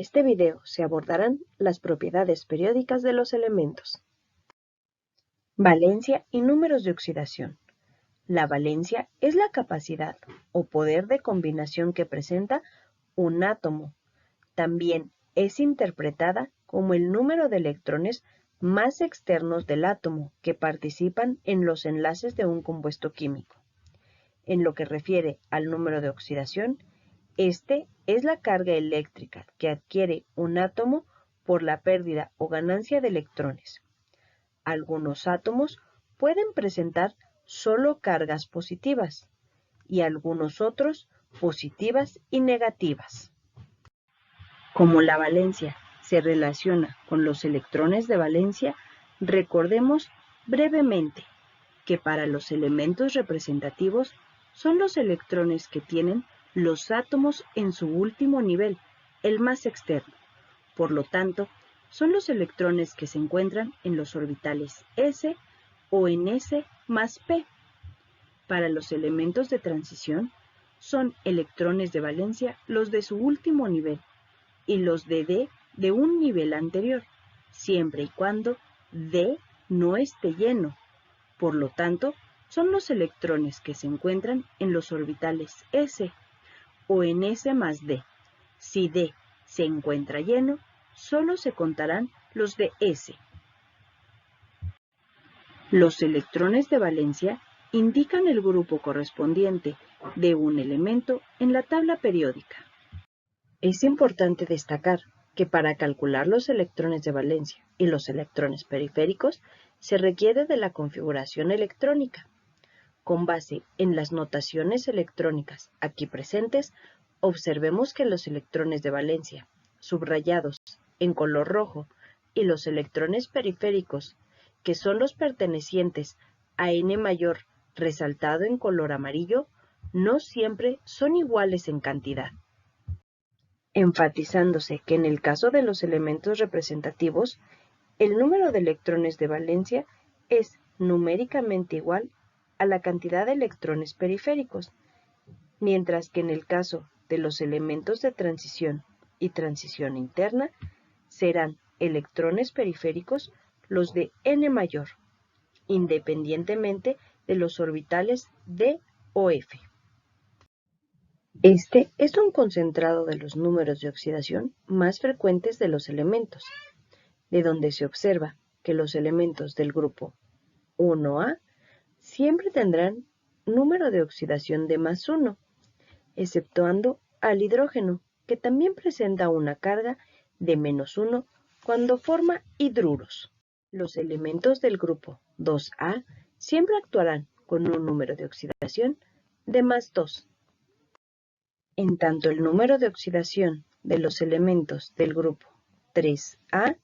este video se abordarán las propiedades periódicas de los elementos. Valencia y números de oxidación. La valencia es la capacidad o poder de combinación que presenta un átomo. También es interpretada como el número de electrones más externos del átomo que participan en los enlaces de un compuesto químico. En lo que refiere al número de oxidación, este es la carga eléctrica que adquiere un átomo por la pérdida o ganancia de electrones. Algunos átomos pueden presentar solo cargas positivas y algunos otros positivas y negativas. Como la valencia se relaciona con los electrones de valencia, recordemos brevemente que para los elementos representativos son los electrones que tienen los átomos en su último nivel, el más externo. Por lo tanto, son los electrones que se encuentran en los orbitales s o en s más p. Para los elementos de transición, son electrones de valencia los de su último nivel y los de d de un nivel anterior, siempre y cuando d no esté lleno. Por lo tanto, son los electrones que se encuentran en los orbitales s o en s más d. Si d se encuentra lleno, solo se contarán los de s. Los electrones de valencia indican el grupo correspondiente de un elemento en la tabla periódica. Es importante destacar que para calcular los electrones de valencia y los electrones periféricos se requiere de la configuración electrónica. Con base en las notaciones electrónicas aquí presentes, observemos que los electrones de valencia, subrayados en color rojo, y los electrones periféricos, que son los pertenecientes a N mayor resaltado en color amarillo, no siempre son iguales en cantidad, enfatizándose que en el caso de los elementos representativos, el número de electrones de valencia es numéricamente igual a la cantidad de electrones periféricos, mientras que en el caso de los elementos de transición y transición interna, serán electrones periféricos los de N mayor, independientemente de los orbitales D o F. Este es un concentrado de los números de oxidación más frecuentes de los elementos, de donde se observa que los elementos del grupo 1A siempre tendrán número de oxidación de más 1, exceptuando al hidrógeno, que también presenta una carga de menos 1 cuando forma hidruros. Los elementos del grupo 2A siempre actuarán con un número de oxidación de más 2. En tanto, el número de oxidación de los elementos del grupo 3A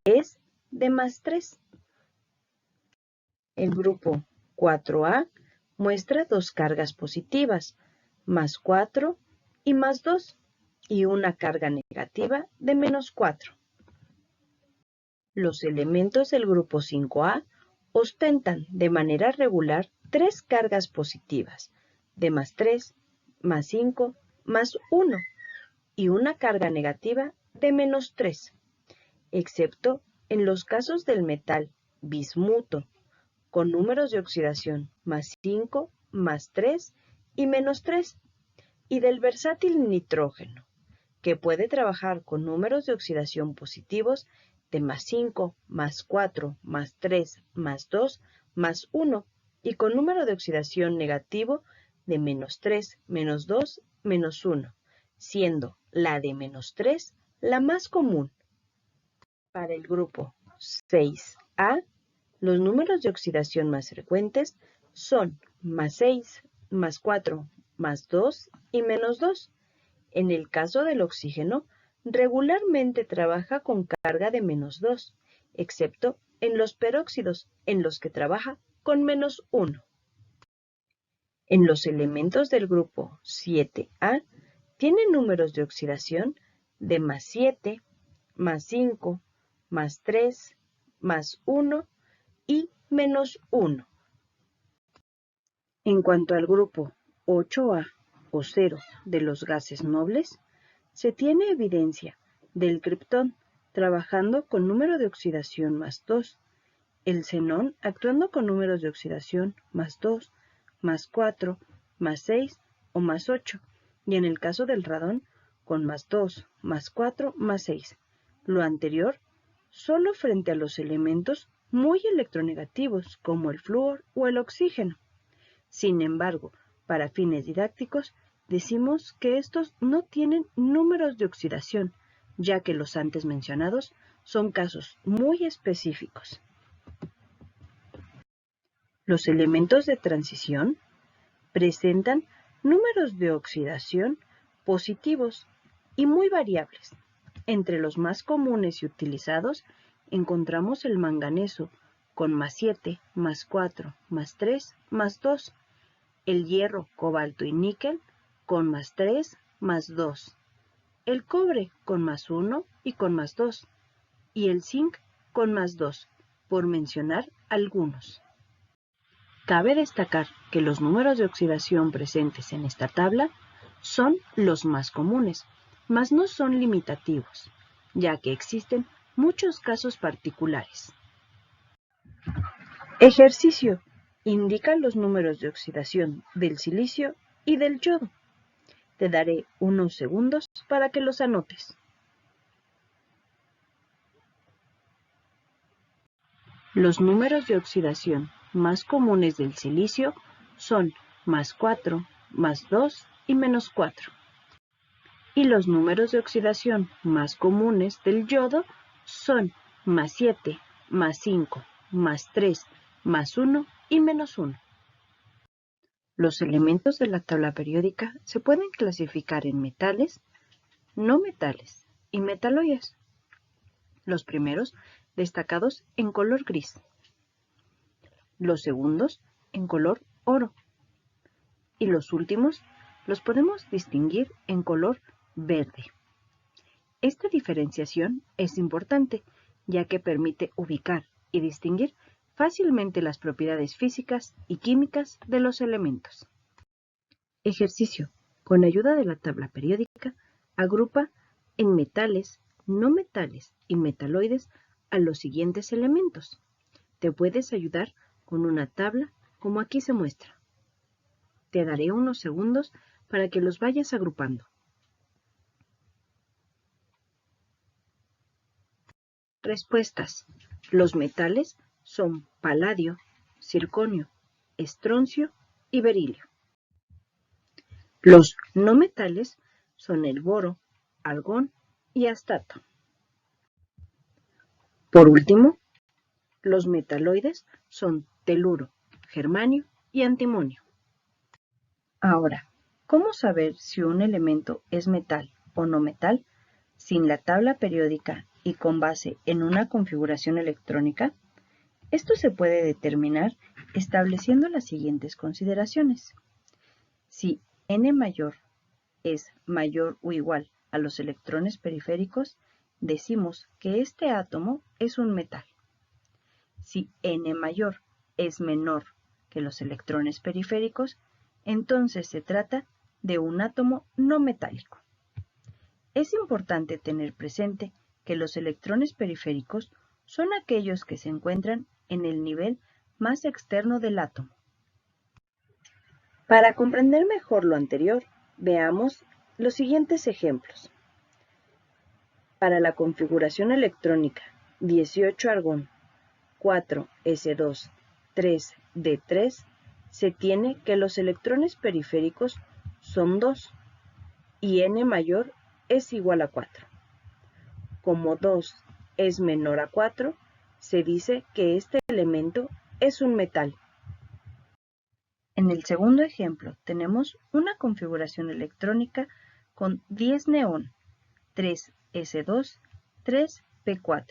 es de más 3. El grupo 4A muestra dos cargas positivas, más 4 y más 2, y una carga negativa de menos 4. Los elementos del grupo 5A ostentan de manera regular tres cargas positivas, de más 3, más 5, más 1, y una carga negativa de menos 3, excepto en los casos del metal bismuto, con números de oxidación más 5, más 3 y menos 3, y del versátil nitrógeno, que puede trabajar con números de oxidación positivos de más 5, más 4, más 3, más 2, más 1, y con número de oxidación negativo de menos 3, menos 2, menos 1, siendo la de menos 3 la más común. Para el grupo 6A, los números de oxidación más frecuentes son más 6, más 4, más 2 y menos 2. En el caso del oxígeno, regularmente trabaja con carga de menos 2, excepto en los peróxidos, en los que trabaja con menos 1. En los elementos del grupo 7A, tienen números de oxidación de más 7, más 5, más 3, más 1 y menos 1. En cuanto al grupo 8A o 0 de los gases nobles, se tiene evidencia del criptón, trabajando con número de oxidación más 2, el xenón actuando con números de oxidación más 2, más 4, más 6 o más 8, y en el caso del radón, con más 2, más 4, más 6. Lo anterior solo frente a los elementos muy electronegativos como el flúor o el oxígeno. Sin embargo, para fines didácticos, decimos que estos no tienen números de oxidación, ya que los antes mencionados son casos muy específicos. Los elementos de transición presentan números de oxidación positivos y muy variables. Entre los más comunes y utilizados encontramos el manganeso con más 7, más 4, más 3, más 2, el hierro, cobalto y níquel con más 3, más 2, el cobre con más 1 y con más 2, y el zinc con más 2, por mencionar algunos. Cabe destacar que los números de oxidación presentes en esta tabla son los más comunes, mas no son limitativos, ya que existen muchos casos particulares. Ejercicio. Indica los números de oxidación del silicio y del yodo. Te daré unos segundos para que los anotes. Los números de oxidación más comunes del silicio son más 4, más 2 y menos 4. Y los números de oxidación más comunes del yodo son más 7, más 5, más 3, más 1 y menos 1. Los elementos de la tabla periódica se pueden clasificar en metales, no metales y metaloides. Los primeros destacados en color gris, los segundos en color oro y los últimos los podemos distinguir en color verde. Esta diferenciación es importante ya que permite ubicar y distinguir fácilmente las propiedades físicas y químicas de los elementos. Ejercicio. Con ayuda de la tabla periódica, agrupa en metales, no metales y metaloides a los siguientes elementos. Te puedes ayudar con una tabla como aquí se muestra. Te daré unos segundos para que los vayas agrupando. Respuestas. Los metales son paladio, circonio, estroncio y berilio. Los no metales son el boro, argón y astato. Por último, los metaloides son teluro, germanio y antimonio. Ahora, ¿cómo saber si un elemento es metal o no metal sin la tabla periódica y con base en una configuración electrónica? Esto se puede determinar estableciendo las siguientes consideraciones. Si n mayor es mayor o igual a los electrones periféricos, decimos que este átomo es un metal. Si n mayor es menor que los electrones periféricos, entonces se trata de un átomo no metálico. Es importante tener presente que los electrones periféricos son aquellos que se encuentran en el nivel más externo del átomo. Para comprender mejor lo anterior, veamos los siguientes ejemplos. Para la configuración electrónica 18 argón, 4s2, 3d3, se tiene que los electrones periféricos son 2 y n mayor es igual a 4. Como 2 es menor a 4, se dice que este elemento es un metal. En el segundo ejemplo tenemos una configuración electrónica con 10 neón, 3s2, 3p4,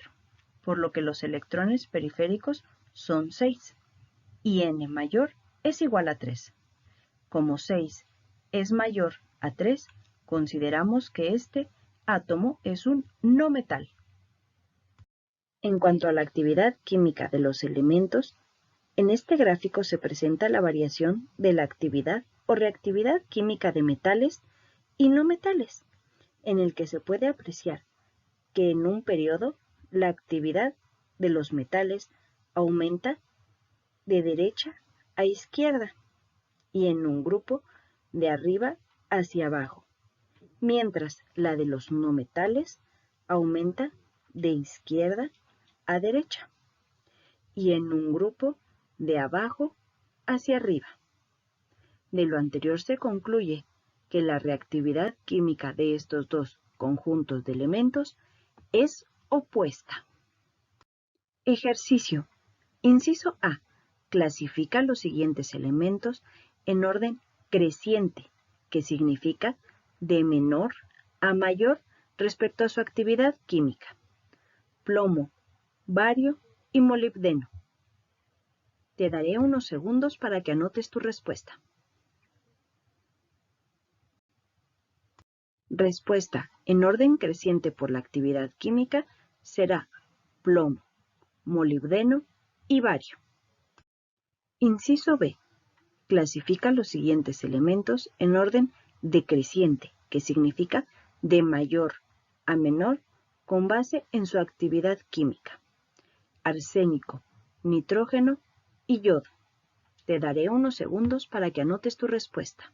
por lo que los electrones periféricos son 6 y n mayor es igual a 3. Como 6 es mayor a 3, consideramos que este átomo es un no metal. En cuanto a la actividad química de los elementos, en este gráfico se presenta la variación de la actividad o reactividad química de metales y no metales, en el que se puede apreciar que en un periodo la actividad de los metales aumenta de derecha a izquierda y en un grupo de arriba hacia abajo, mientras la de los no metales aumenta de izquierda a derecha y en un grupo de abajo hacia arriba. De lo anterior se concluye que la reactividad química de estos dos conjuntos de elementos es opuesta. Ejercicio. Inciso A. Clasifica los siguientes elementos en orden creciente, que significa de menor a mayor respecto a su actividad química. Plomo, bario y molibdeno. Te daré unos segundos para que anotes tu respuesta. Respuesta en orden creciente por la actividad química será plomo, molibdeno y bario. Inciso B. Clasifica los siguientes elementos en orden decreciente, que significa de mayor a menor con base en su actividad química. Arsénico, nitrógeno y yodo. Te daré unos segundos para que anotes tu respuesta.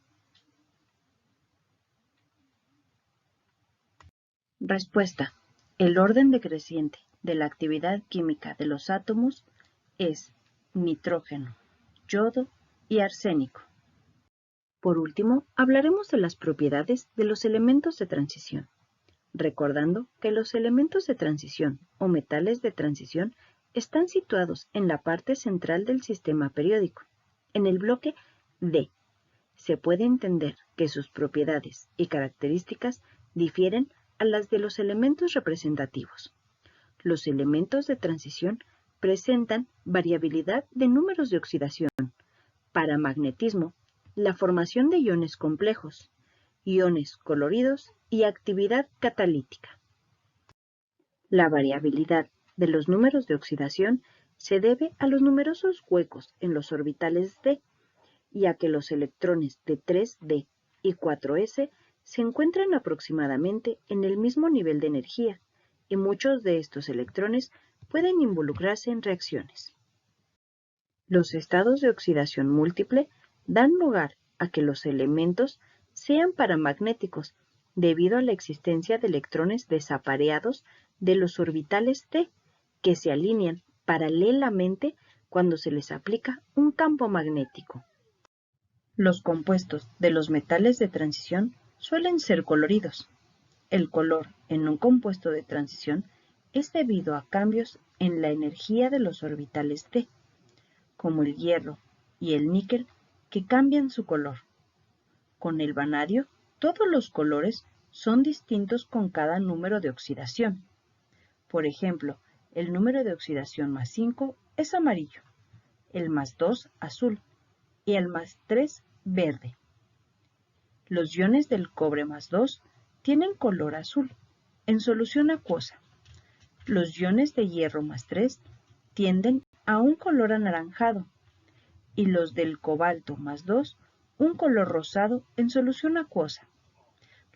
Respuesta. El orden decreciente de la actividad química de los átomos es nitrógeno, yodo y arsénico. Por último, hablaremos de las propiedades de los elementos de transición, recordando que los elementos de transición o metales de transición están situados en la parte central del sistema periódico, en el bloque D. Se puede entender que sus propiedades y características difieren a las de los elementos representativos. Los elementos de transición presentan variabilidad de números de oxidación, paramagnetismo, la formación de iones complejos, iones coloridos y actividad catalítica. La variabilidad de los números de oxidación se debe a los numerosos huecos en los orbitales d y a que los electrones de 3d y 4s se encuentran aproximadamente en el mismo nivel de energía y muchos de estos electrones pueden involucrarse en reacciones. Los estados de oxidación múltiple dan lugar a que los elementos sean paramagnéticos debido a la existencia de electrones desapareados de los orbitales d que se alinean paralelamente cuando se les aplica un campo magnético. Los compuestos de los metales de transición suelen ser coloridos. El color en un compuesto de transición es debido a cambios en la energía de los orbitales d, como el hierro y el níquel, que cambian su color. Con el vanadio, todos los colores son distintos con cada número de oxidación. Por ejemplo, el número de oxidación más 5 es amarillo, el más 2 azul y el más 3 verde. Los iones del cobre más 2 tienen color azul, en solución acuosa. Los iones de hierro más 3 tienden a un color anaranjado y los del cobalto más 2 un color rosado en solución acuosa.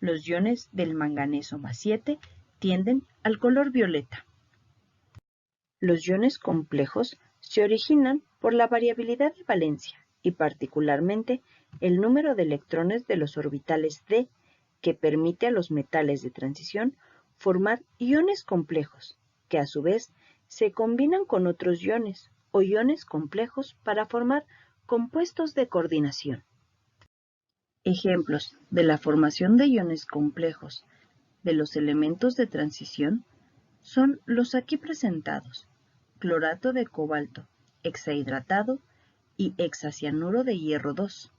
Los iones del manganeso más 7 tienden al color violeta. Los iones complejos se originan por la variabilidad de valencia y particularmente el número de electrones de los orbitales d que permite a los metales de transición formar iones complejos, que a su vez se combinan con otros iones o iones complejos para formar compuestos de coordinación. Ejemplos de la formación de iones complejos de los elementos de transición son los aquí presentados: clorato de cobalto hexahidratado y hexacianuro de hierro 2.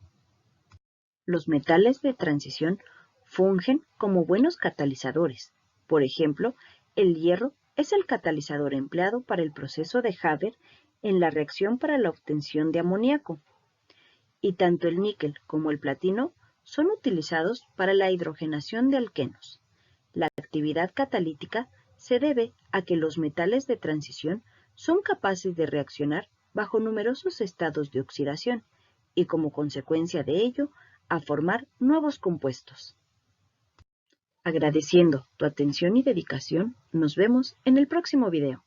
Los metales de transición fungen como buenos catalizadores. Por ejemplo, el hierro es el catalizador empleado para el proceso de Haber en la reacción para la obtención de amoníaco. Y tanto el níquel como el platino son utilizados para la hidrogenación de alquenos. La actividad catalítica se debe a que los metales de transición son capaces de reaccionar bajo numerosos estados de oxidación y como consecuencia de ello a formar nuevos compuestos. Agradeciendo tu atención y dedicación, nos vemos en el próximo video.